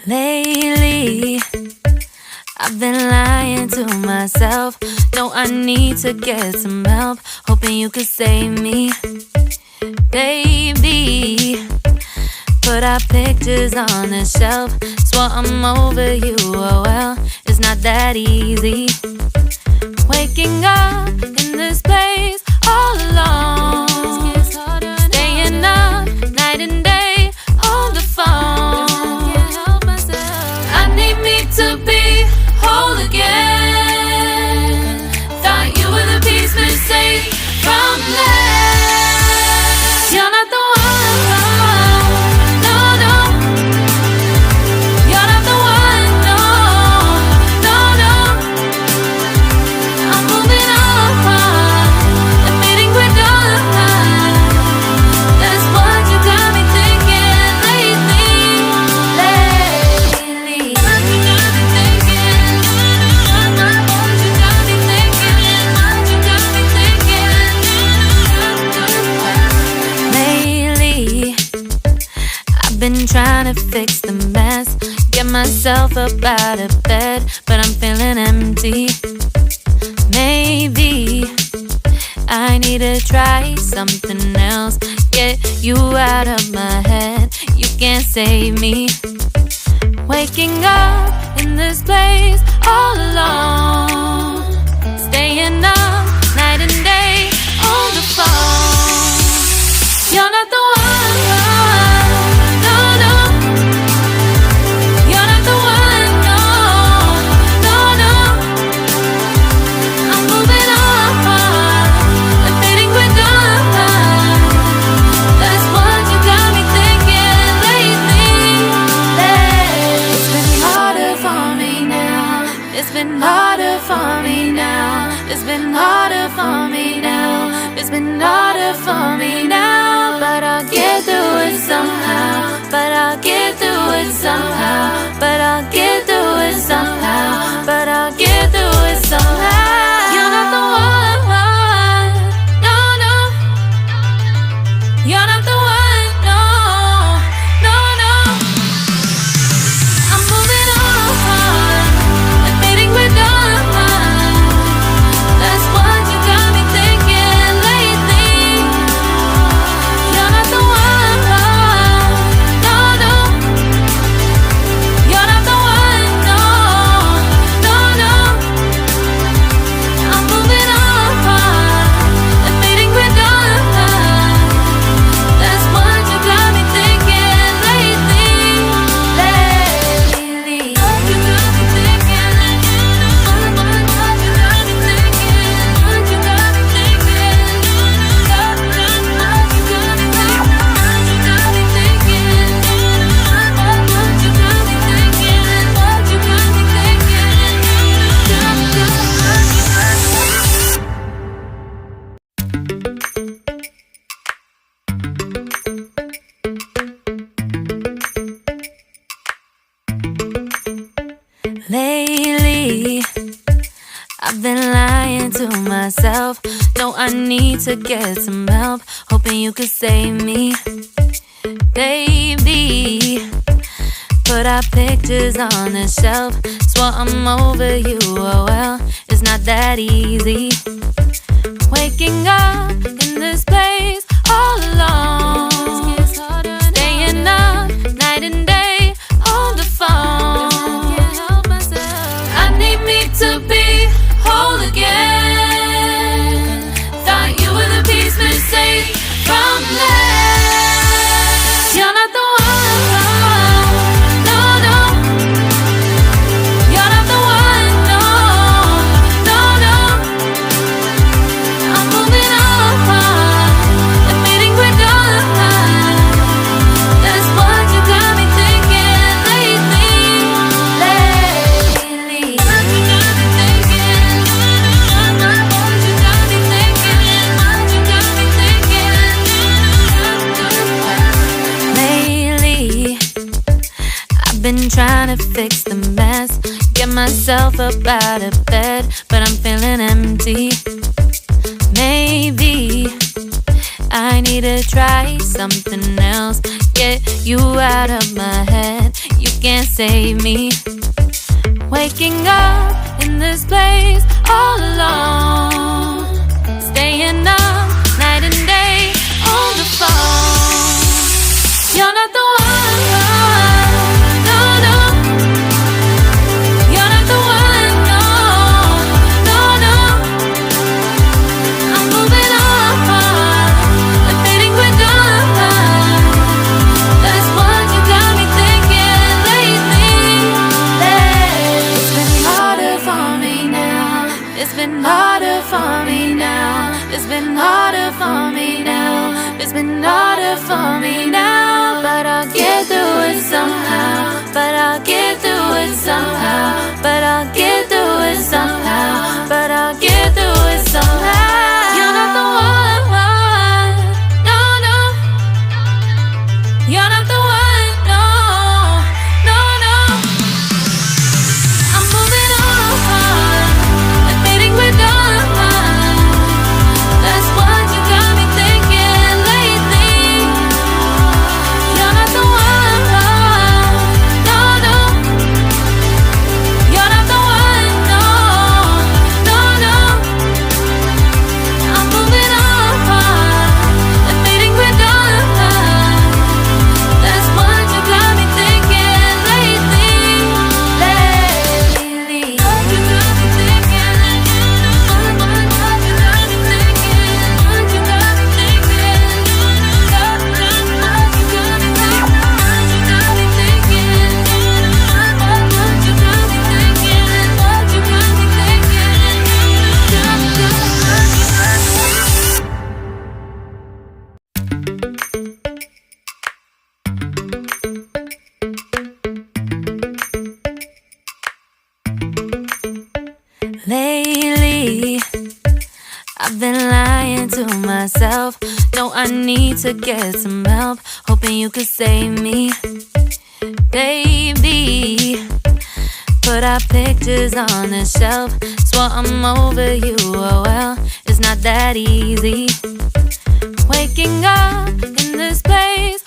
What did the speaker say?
Lately, I've been lying to myself. No, I need to get some help. Hoping you could save me, baby. Put our pictures on the shelf. Swore I'm over you, oh well, it's not that easy. Waking up in this place all alone, staying up night and day on the phone. I need me to be whole again. Thought you were the piece missing from left. You're not the one, no, no. You're not the one, no, no, no. I'm moving on, admitting we're done. That's what you got me thinking lately. What you got me thinking? What you got me thinking? What you got me thinking? Lately, I've been trying to fix the mess, get myself up out of bed, but I'm feeling empty. Maybe I need to try something else. Get you out of my head, you can't save me. Waking up in this place all alone, staying up night and day on the phone. You're not the one, no, no. You're not the one, no, no, no. I'm moving on, admitting we're done. That's what you got me thinking lately. It's been harder for me now. It's been harder for me now. It's been harder for me now. It's been harder for me now. But I'll get through it somehow. But I'll get through it somehow. But I'll get through it somehow. But I'll get through it somehow. You're not the one, no, no. You're not the one, no, no, no. I'm moving on, admitting we're done. That's what you got me thinking lately. You're not the one, no, no. You're not the one, no, no, no. I'm moving on, admitting we're done. That's what you got me thinking lately. What you got me thinking? What you got me thinking? What you got me thinking? What you got me thinking? What you got me thinking? What you got me thinking? What you got me thinking? Lately, I've been lying to myself. No, I need to get some help. Hoping you could save me, baby. Put our pictures on the shelf. Swore I'm over you, oh well, it's not that easy. Waking up in this place all alone, staying up night and day on the phone. I need me to be whole again. Thought you were the piece missing from left. You're not the one, no, no. You're not the one, no, no, no. I'm moving on, admitting we're done. That's what you got me thinking lately. What you got me thinking? What you got me thinking? What you got me thinking? Lately, I've been trying to fix the mess, get myself up out of bed, but I'm feeling empty. me to try something else. Get you out of my head, you can't save me. Waking up in this place all alone, staying up night and day on the phone. You're not the one, no, no. You're not the one, no, no, no. I'm moving on, I'm fading quicker. That's what you got me thinking lately. It's been harder for me now. It's been harder for me now. It's been harder for me now. It's been harder for me now. But I'll get through it somehow. But I'll get through it somehow. But I'll get through it somehow. But I'll get through it somehow. You're not the one, no, no. You're not the one, no, no, no. I'm moving on, I'm fading quicker. That's what you got me thinking lately. You're not the one, no, no. You're not the one, no, no, no. I'm moving on, I'm fading quicker. That's what you got me thinking lately. Lately. What you got me thinking? What you got me thinking? What you got me thinking? What you got me thinking? What you got me thinking? What you got me thinking? What you got me thinking? Lately, I've been lying to myself. No, I need to get some help. Hoping you could save me, baby. Put our pictures on the shelf. Swore I'm over you, oh well, it's not that easy. Waking up in this place